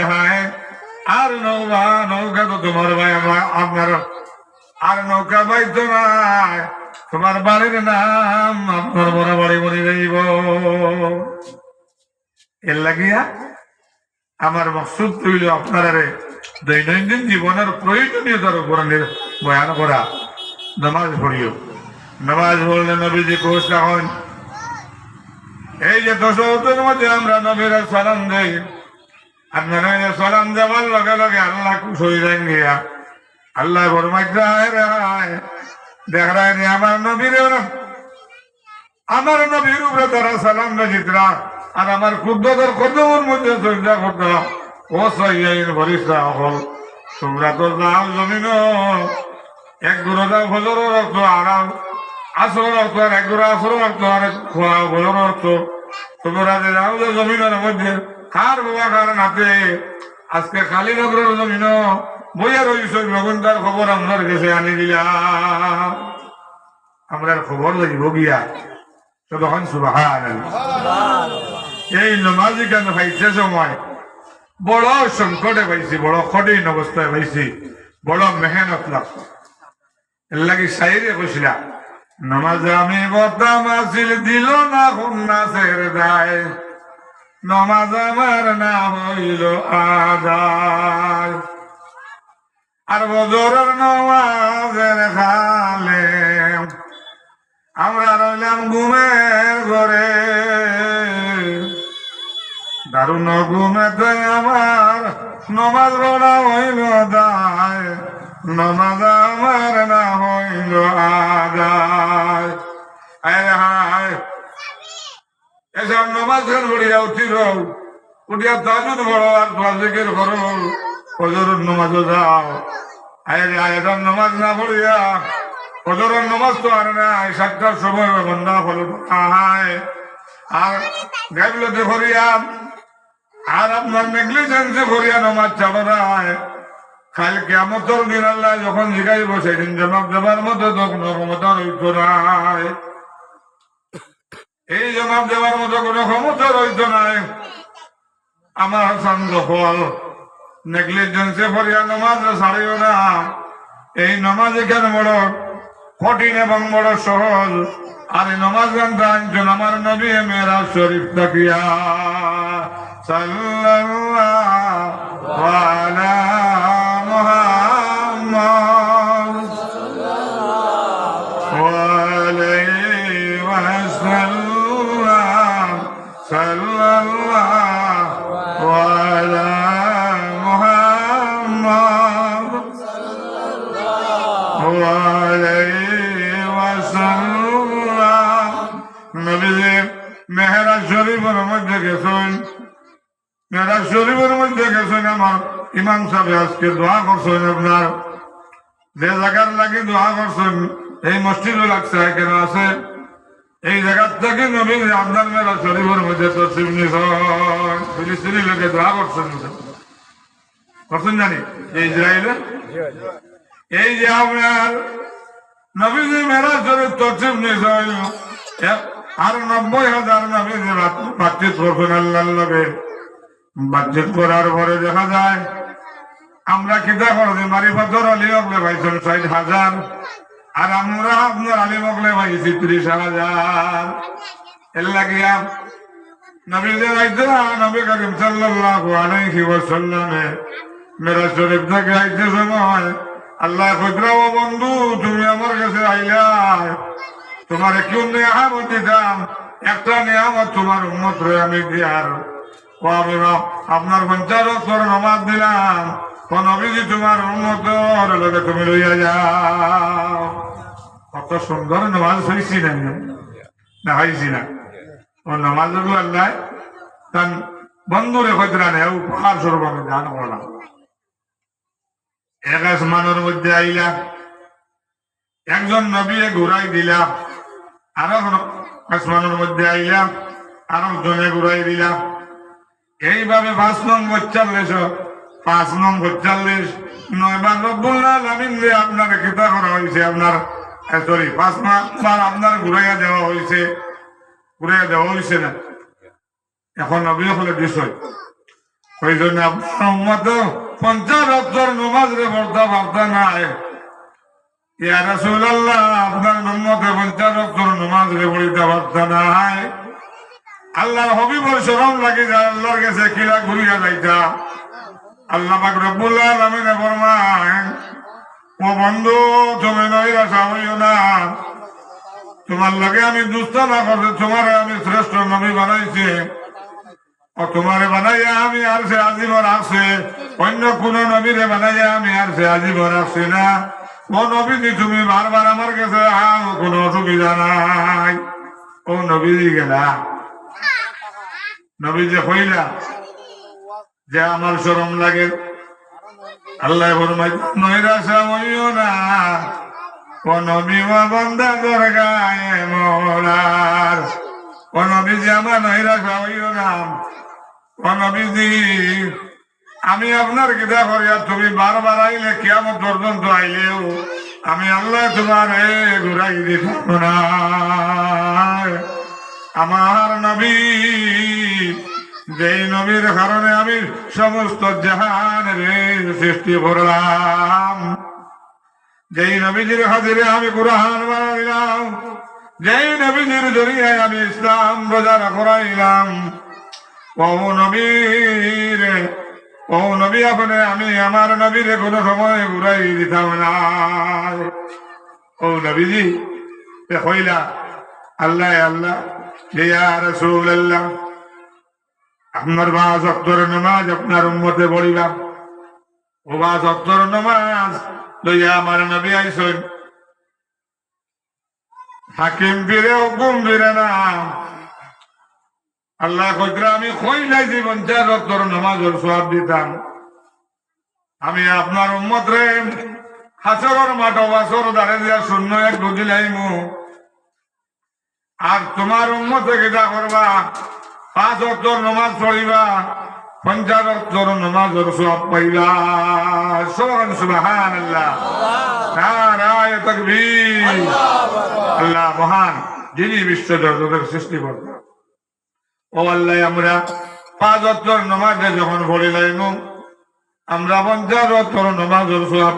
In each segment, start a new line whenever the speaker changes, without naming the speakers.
হায় আর নৌকা তো তোমার ভাই আপনার আর নৌকা ভাই তো নাই তোমার বাড়ির নাম আপনার বড় বাড়ি বলি যাইব এর লাগিয়া আমার মকসুদ হইল আপনার দৈনন্দিন জীবনের প্রয়োজনীয়তার উপর বয়ান করা নামাজ পড়িও নামাজ পড়লে নবীজি কোষ রাখুন এই যে দশর মধ্যে আমরা নবীর সালাম দেই আপনারা সালাম দেওয়ার লগে লগে আল্লাহ খুশ হয়ে যান গিয়া আল্লাহ ফরমাইতে দেখ রায় আমার নবীর উপরে তারা সালাম দিতরা আর আমার ক্ষুদ্রতার কদমের মধ্যে চিন্তা করতে ও সাইয়াইন ভরিষ্ঠা হল তোমরা তো যাও জমিন এক গুঁড়ো যাও ফজরের রক্ত আরাম আসরের রক্ত আর এক গুঁড়ো আসরের রক্ত আর খোয়া ফজরের রক্ত তোমরা যে যাও যে জমিনের মধ্যে কার বাবা কার নাতে আজকে খালি নগরের জমিন বইয়া রয়েছে নগুনটার খবর আপনার কাছে আনি দিলাম আমরা খবর লাগিব গিয়া তখন সুবহানাল্লাহ এই নমাজি কেন পাইছে সময় বড় সংকটে পাইছি বড় কঠিন অবস্থায় পাইছি বড় মেহনত লাগছে এর লাগি শাইরে কইছিলা নমাজ আমি বতাম আসিল দিল না খুন্নাসের দায় নমাজ আমার না হইল আদায় আর বজরের নমাজের খালে আমরা রইলাম ঘুমের ঘরে দারুণ ঘুমেতে আমার নমাজ পড়া হইল দায় নমাজ আমার না হইল আদায় আয় হায় এসব নমাজ খান পড়িয়া উঠিয়া তাজুদ বড় আর ফাজিকের করো ফজরের নমাজও যাও আয়ের নমাজ না পড়িয়া ফজরের নমাজ তো আর নাই 7টার সময় বন্ধা ফলো আয় আর গাইবলতে করিয়া আর আপনার নেগলিজেন্সে করিয়া নমাজ চাপড়ায় খাল কিয়ামতের দিন আল্লাহ যখন জিগাইব সেদিন জবাব দেবার মতো তখন ক্ষমতা রইত নাই এই জবাব দেওয়ার মতো কোনো ক্ষমতা রইত নাই আমার শান্ত ফল নেগলিজেন্সে করিয়া নমাজ ছাড়িও না এই নমাজ এখানে বড় কঠিন এবং বড় সহজ আর এই নমাজ গানটা আনছেন আমার নবী মেরাজ শরীফ তাকিয়া সাল্লাল্লাহু আলা মুহাম্মদ ওয়া আলাইহি ওয়াসাল্লাম সাল্লাল্লাহু আলা মুহাম্মদ ওয়া আলাইহি ওয়াসাল্লাম নবীজি মেহরাজ শরীফের মধ্যে গেছেন মেহরাজ শরীফের মধ্যে গেছেন আমার ইমাম সাহেব আজকে দোয়া করছেন আপনার যে জায়গার লাগে দোয়া করছেন এই মসজিদও লাগছে কেন আছে এই জায়গার থেকে নবী আপনার মেহরাজ শরীফের মধ্যে তসরিফ নিয়েছেন ফিলিস্তিনি লোকে দোয়া করছেন জানি এই ইসরায়েলে এই যে আপনার নবীজি মেহরাজ শরীফ তসরিফ নিয়েছেন আর 90,000 নবীজি বাতচিত করছেন আল্লাহর লগে বাতচিত করার পরে দেখা যায় আমরা কিতা করছি মারিফাতর আলী মগলে পাইছেন 60,000 আর আমরা আপনার আলী মগলে পাইছি 30,000 এর লাগিয়া নবীজি আইছে নবী করিম সাল্লাল্লাহু আলাইহি ওয়াসাল্লামে মেরাজ শরীফ থেকে আইতে সময় আল্লাহ কইরা ও বন্ধু তুমি আমার কাছে আইলা তোমার কেউ নিয়ামত দিতাম একটা নিয়ামত তোমার উম্মত রে আমি দিয়ার ও আমি আপনার 50 বছর নামাজ দিলাম ও নবীজি তোমার উম্মত লগে তুমি লইয়া যাও কত সুন্দর নামাজ হয়েছি না হয়েছি না ও নামাজ আল্লাহ তার বন্ধুরে কইতরা নেই উপহার স্বরূপ আমি দান করলাম এক আসমানের মধ্যে আইলা একজন নবী ঘুরাই দিলাম আরো আসমানের মধ্যে আইলাম আরো জনে ঘুরাই দিলাম এইভাবে 5 নং 45 5 নং 45 9 বার রব্বুল আলামিন যে আপনার কিতা করা হয়েছে আপনার সরি 5 বার আপনার ঘুরাইয়া দেওয়া হয়েছে না এখন নবী হলে বিষয় ওই জন্য আপনার উম্মত 50 ওয়াক্তের নামাজ রে পড়তে পারতা নাই। ইয়া রাসূলুল্লাহ, আপনার উম্মতে 50 ওয়াক্তের নামাজ রে পড়িতে পারতা নাই। আল্লাহর হাবিবের শরম লাগি যায়, আল্লাহর কাছে কিলা ঘুরিয়া যাইতা। আল্লাহ পাক রব্বুল আলামিন ফরমায়, ও বন্ধু, তুমি নৈরাশা হইও না। তোমার লগে আমি দুস্তানা করতে, তোমার আমি শ্রেষ্ঠ নবী বানাইছি। ও তোমারে বানাইয়া আমি আর সে আজীবন আসছে, অন্য কোন নবীরে বানাইয়া আমি আর সে আজীবন আসছি না। ও নবীজি, তুমি বারবার আমার কাছে আও, কোনো অসুবিধা নাই। ও নবীজি গেলা, নবীজি হইলা যে আমার শরম লাগে। আল্লাহ ফরমায়, নৈরাশা হইও না, ও নবী বান্দা দরগায়ে মওলার। ও নবীজি, আমার নৈরাশা হইও না। ও নবীজি, আমি আপনার কিতা করিয়া, তুমি বারবার আইলে, কিয়ামত পর্যন্ত আইলেও আমি আল্লাহ তোমার ঘুরাই দিত না। আমার নবী, যেই নবীর কারণে আমি সমস্ত জাহানের সৃষ্টি করলাম, যেই নবীজির হাজিরে আমি কুরআন বানাইলাম, যেই নবীজির জরিয়ায় আমি ইসলাম প্রচার করাইলাম, ও নবীর, ও নবী, আপনি আমি আমার নবীরে কোনো সময় ঘুরাই দিতাম না। ও নবীজি হইলা, আল্লাহ আল্লাহ, ইয়া রাসূলুল্লাহ, আপনার 5 ওয়াক্তের নামাজ আপনার উম্মতে পড়িলাম। ও 5 ওয়াক্তের নামাজ লইয়া আমার নবী আইছেন। হাকিম ফিরে হুকুম ফিরে না। আল্লাহ কইরা, আমি কইলাই জীবন 4 ওয়াক্তের নামাজের সওয়াব দিতাম। আমি আপনার উম্মত রে হাসরের মাঠ বাসর দাঁড়ে দিয়া শূন্য এক বুঝিলাইমু। আর তোমার উম্মতে কিতা করবা, 5 ওয়াক্তের নামাজ পড়িবা, 50 ওয়াক্তের নামাজের সওয়াব পাইবা। সুবহানাল্লাহ, নারায়ে তাকবীর। আল্লাহ মহান, যিনি বিশ্ব জগতের সৃষ্টি কর্তা। ও আল্লাহ, আমরা 5 ওয়াক্তের নামাজে যখন পড়িলাইমু, আমরা 50 ওয়াক্তের নামাজের সওয়াব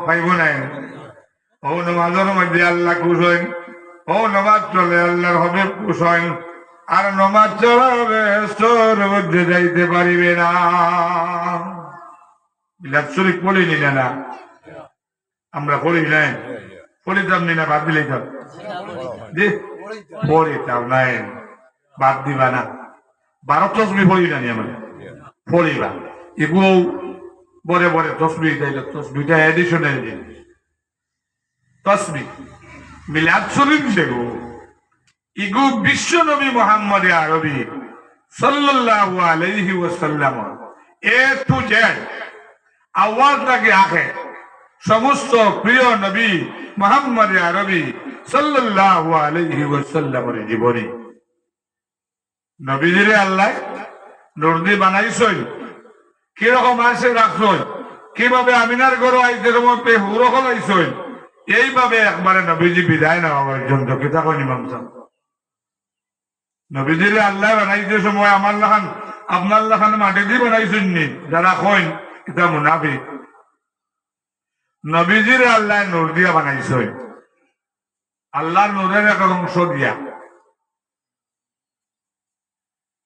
পাইব না। ও নামাজের মধ্যে আল্লাহ খুশ হইন। ও নামাজ চলে আল্লাহর হাবিব খুশ হইন। আর নামাজ চলাবে স্তর মধ্যে যাইতে পারিবে না। মিলাদ শরীফ পড়িনি না, আমরা পড়ি নাই, পড়িতাম নি না, বাদ দিলাম জি, পড়িতাম নাই, বাদ দিবা না। 12 তসবি পড়ি জানি আমরা, পড়িবা। এগুলো বরে বরে তসবি, তসবিটা এডিশনাল জিনিস। তসবি মিলাদ শরীফ যেগো, ইগু বিশ্ব নবী মুহাম্মদ আরবি সাল্লাল্লাহু আলাইহি ওয়াসাল্লাম এ টু জেড আওয়াজ থেকে আখে সমস্ত প্রিয় নবী মুহাম্মদ আরবি সাল্লাল্লাহু আলাইহি ওয়াসাল্লামের জীবনী। নবীজিরে আল্লাহ নূর দিয়ে বানাইছেন, কিরকম আসে রাখছেন, কিভাবে আমিনার ঘরে আইতে সময় হুরো খলাইছেন, এইভাবে একবারে নবীজি বিদায় নেওয়া পর্যন্ত কিতা কই ইমাম সাহেব। নবীজিরে আল্লাহ বানাইতে সময় আমার লাখান আপনার লাখান মাটি দিয়ে বানাইছেন নি, যারা কইন এটা মুনাফিক। নবীজিরে আল্লাহ নূর দিয়া বানাইছেন, আল্লাহর নূরের এক অংশ দিয়া।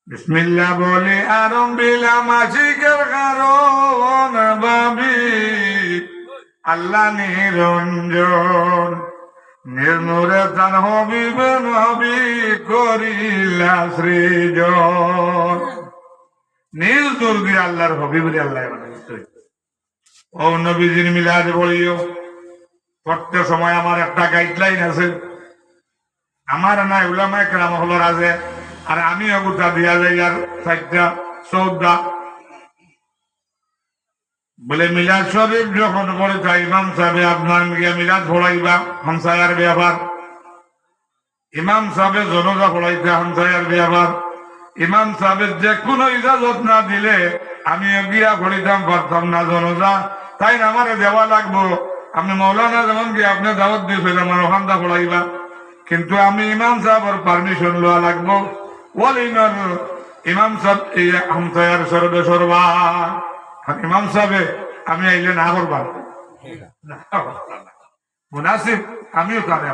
বিসমিল্লাহ বলে আরম্ভিলাম আশিকের কারণ ভাবি, আল্লাহ নিরঞ্জন নির্মূরে তার হবিব নবী করিলা সৃজন। নিজ নূর দিয়ে আল্লাহর হবিবরে আল্লাহ বানাইছে। ও নবীজির মিলাদ পড়িও, পড়তে সময় আমার একটা গাইডলাইন আছে, আমার নাই উলামায়ে কেরাম হলর আছে, আর আমি গোটা দিয়া যাই আর 4টা 14টা বলে মিলাদ শরীফ যখন পড়ে তাই ইমাম সাহেব আপনার গিয়া মিলাদ পড়াইবা, হামসায়ার ব্যাপার। ইমাম সাহেব জনজা পড়াইতে হামসায়ার ব্যাপার। ইমাম সাহেবের যে কোনো ইজাজত না দিলে আমি গিয়া পড়িতাম পারতাম না জনজা, তাই না আমার দেওয়া লাগবো। আপনি মৌলানা যেমন গিয়ে আপনি দাওয়াত দিয়েছেন আমার ওখানটা পড়াইবা, কিন্তু আমি ইমাম সাহেবের পারমিশন লওয়া লাগবো। ওয়ালিনার ইমাম সাহেব এই হামসায়ার সরবে সরবা ইমাম সাহেবে আমি আইলে না করবা মুনাসিব আমিও তারে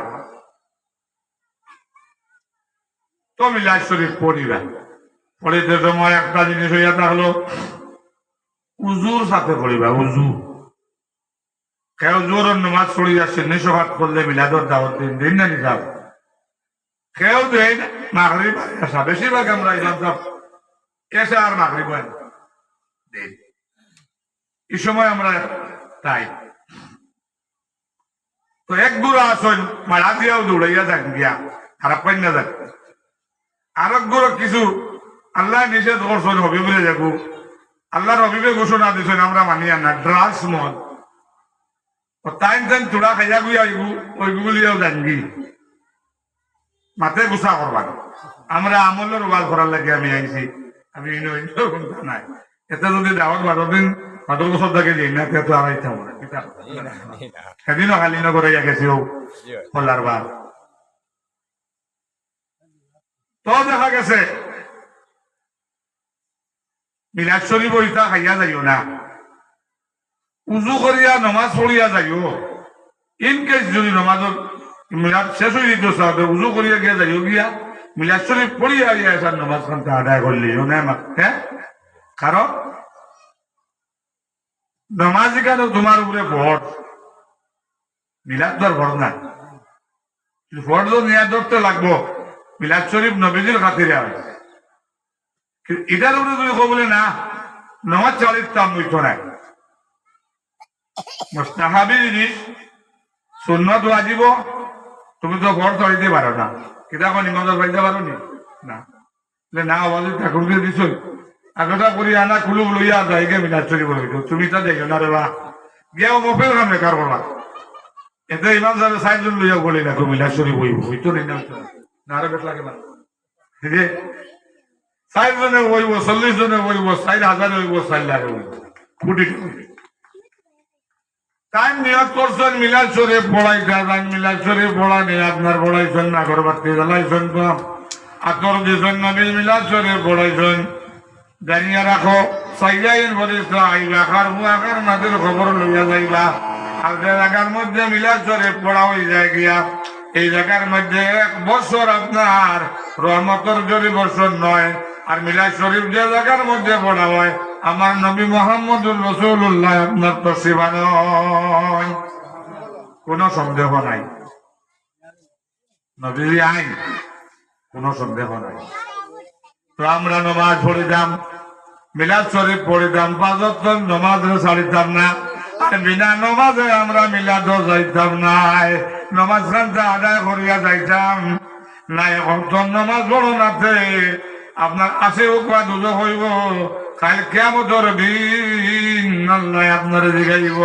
তো মিলাদ শরীফ পড়িবা পড়িতে সময় একটা জিনিস হইয়া থাকলো উজুর সাথে পড়িবা উজু কেউ জোর নামাজ পড়ি যাচ্ছে নিশোহাত করলে মিলাদর দাওয়াত দিন দিন না নিজাব কেউ দেয় মাগরিব আসা বেশিরভাগ আমরা ইমাম সাহেব এসে আর মাগরিব দেন এই সময় আমরা তাই তো এক গুড়া আসন মারা দিয়াও দৌড়াইয়া যান গিয়া খারাপ পাই না যান আর এক গুড়ো কিছু আল্লাহ নিষেধ করছেন হবি বলে যাবো আল্লাহর হবিবে ঘোষণা দিচ্ছেন আমরা মানিয়া না ড্রাগস মদ টাইম টাইম চূড়া খাইয়া গুই আইবু ওইগুলিও জানবি মাতে গুছা করবা আমরা আমলের ওয়াল করার লাগে আমি আইছি আমি নাই এতে যদি দাওয়াত 12 বছর থেকে যাই না তো আর আইতাম সেদিনও খালি নগরে গেছি ও খোলার বার তো দেখা গেছে মিলাদ শরীফ ওইটা খাইয়া যাইও না উজু করিয়া নমাজ পড়িয়া যাইও ইনকেস যদি নমাজের মিলাদ শেষ হয়ে দিত সাথে উজু করিয়া গিয়া যাইও গিয়া মিলাদ শরীফ পড়িয়া গিয়া এসার নমাজ খানটা আদায় করলিও না হ্যাঁ কারণ নমাজ কেন তোমার উপরে ভোট মিলাদ তোর ভোট না ভোট তো নিয়ে ধরতে লাগবো মিলাদ শরীফ নবীজির খাতিরে হয় এটার উপরে তুমি বলে না নমাজ চালিত তাম হইত না মুস্তাহাবি জিনিস সুন্নত ওয়াজিব তুমি তো ভোট চড়াইতে পারো না কিতাব নিমন্ত্রণ পাইতে পারো নি না না আওয়াজ ঠাকুর দিয়ে দিছ আগটা করি আনা খুলু লইয়া যাইগে মিলাদ শরীফ হইত তুমি তা যাইও না রে বা গিয়াও মোফেল কাম বেকার করবা এতে ইমাম সাহেব সাইজন লইয়া বলি না মিলাদ শরীফ হইতো না না আরো বেশ লাগে না যে 60 জনে হইব 40 জনে হইব 4000 হইব 4 লাখ হইব কোটি টাইম নিয়ত করছেন মিলাদ শরীফ পড়াই যান মিলাদ শরীফ পড়া নিয়ে আপনার পড়াইছেন না গরবাতি জ্বালাইছেন তো আতর দিয়েছেন নবীর মিলাদ শরীফ পড়াইছেন জানিয়া রাখো সাইয়াইন বলিস আইবা আকার আকার নাদের খবর লইয়া যাইবা আর যে জায়গার মধ্যে মিলাদ শরীফ পড়া হয়ে যায় গিয়া এই জায়গার মধ্যে 1 বছর আপনার রহমতের জরি বছর নয় আর মিলাদ শরীফ যে জায়গার মধ্যে পড়া হয় আমার নবী মুহাম্মদুর রাসূলুল্লাহ আপনার তসবিহ নয় কোনো সন্দেহ নাই নবীজি আইন কোনো সন্দেহ নাই তো আমরা নামাজ পড়িতাম মিলাদ শরীফ পড়িতাম 5 ওয়াক্ত নামাজ ছাড়িতাম না আর বিনা নামাজে আমরা মিলাদ যাইতাম না নামাজ খানটা আদায় করিয়া যাইতাম না এখন তো নামাজ পড়ো নাতে আপনার আসে হোক বা দুজো হইব কাল কিয়ামতের দিন আল্লাহ আপনার জিগাইব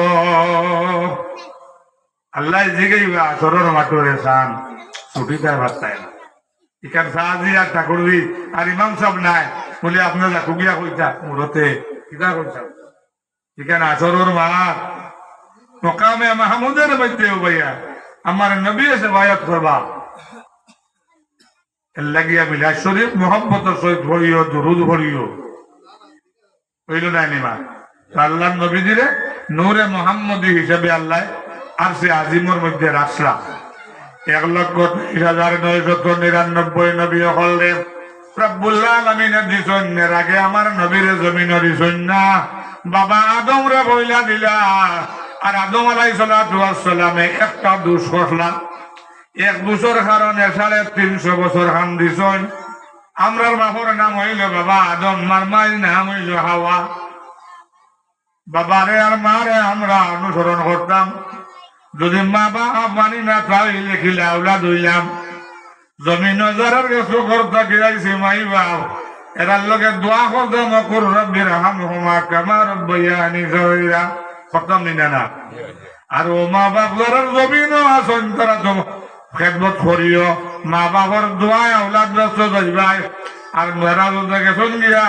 আল্লাহ জিগাইবা আসরের মাঠরে সান ছুটিটার বার্তায় না এখান সাহায্য আর ঠাকুরজি আর ইমাম সাহেব নাই বলে আপনার কুগিয়া কইতা মুরতে কিতা কইতাম এখানে আসরের মাঠ মকামে মাহমুদের মধ্যে ভাইয়া আমার নবী এসে বায়াত করবা লাগিয়া মিলাদ শরীফ মোহাম্মতের সহিত পড়িও দুরুদ পড়িও হইল না নিমা আল্লাহ নবীজিরে নূরে মোহাম্মদী হিসাবে আল্লাহ আর সে আজিমর মধ্যে রাখলাম 1,23,999 নবী হলে রব্বুল আলামিনের দিছন্নের আগে আমার নবীরে জমিনের দিছন না বাবা আদম রে বইলা দিলা আর আদম আলাইহিস সালাতু ওয়াস সালামে একটা দোষ করলাম এক দোষের কারণে 350 বছর হাম দিছন আমরার বাপর নাম হইল বাবা আদম মার মায়ের নাম হইল হাওয়া বাবারে আর মারে আমরা অনুসরণ করতাম যদি মা বাবা মানি না তাই লিখিলে আওলাদ হইলাম জমিন যারার গেছো করতে গিয়েছি মাই বাপ এরার লগে দোয়া করতাম মকুর রব্বির হামহুমা কামা রব্বায়ানি সগীরা খতম নিনা না আর ও মা বাপ যারার জমিনও আছেন তারা তো খেদমত করিও মা বাবার দোয়ায় আওলাদ ব্যস্ত যাইবাই আর মেরা যদি গেছন গিয়া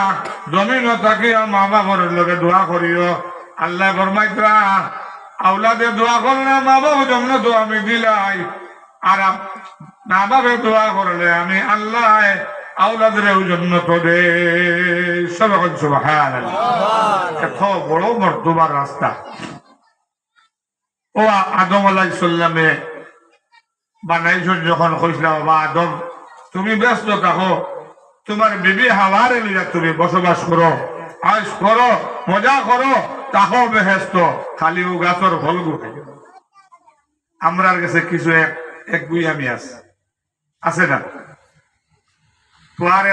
জমিনও থাকিয়া মা বাবার লগে দোয়া করিও আল্লাহ ফরমাইতরা আওলাদে দোয়া করলে মা বাবা যেমন তো আমি দিলাই আর মা বাবা দোয়া করলে আমি আল্লাহ আওলাদের জন্নত দে সবাই সুবহানাল্লাহ এত বড় মর্তবার রাস্তা ও আদম আলাইহিস সালামে বানাইছেন যখন কইছিল বাবা আদম তুমি ব্যস্ত থাকো তোমার বিবি হাওয়ারে লিয়া তুমি বসবাস করো আয়েশ করো মজা করো তাহো বেহেশত খালি ও গাছর ফল গুলো আমরার কাছে কিছু এক গুই আমি আছে না তো আর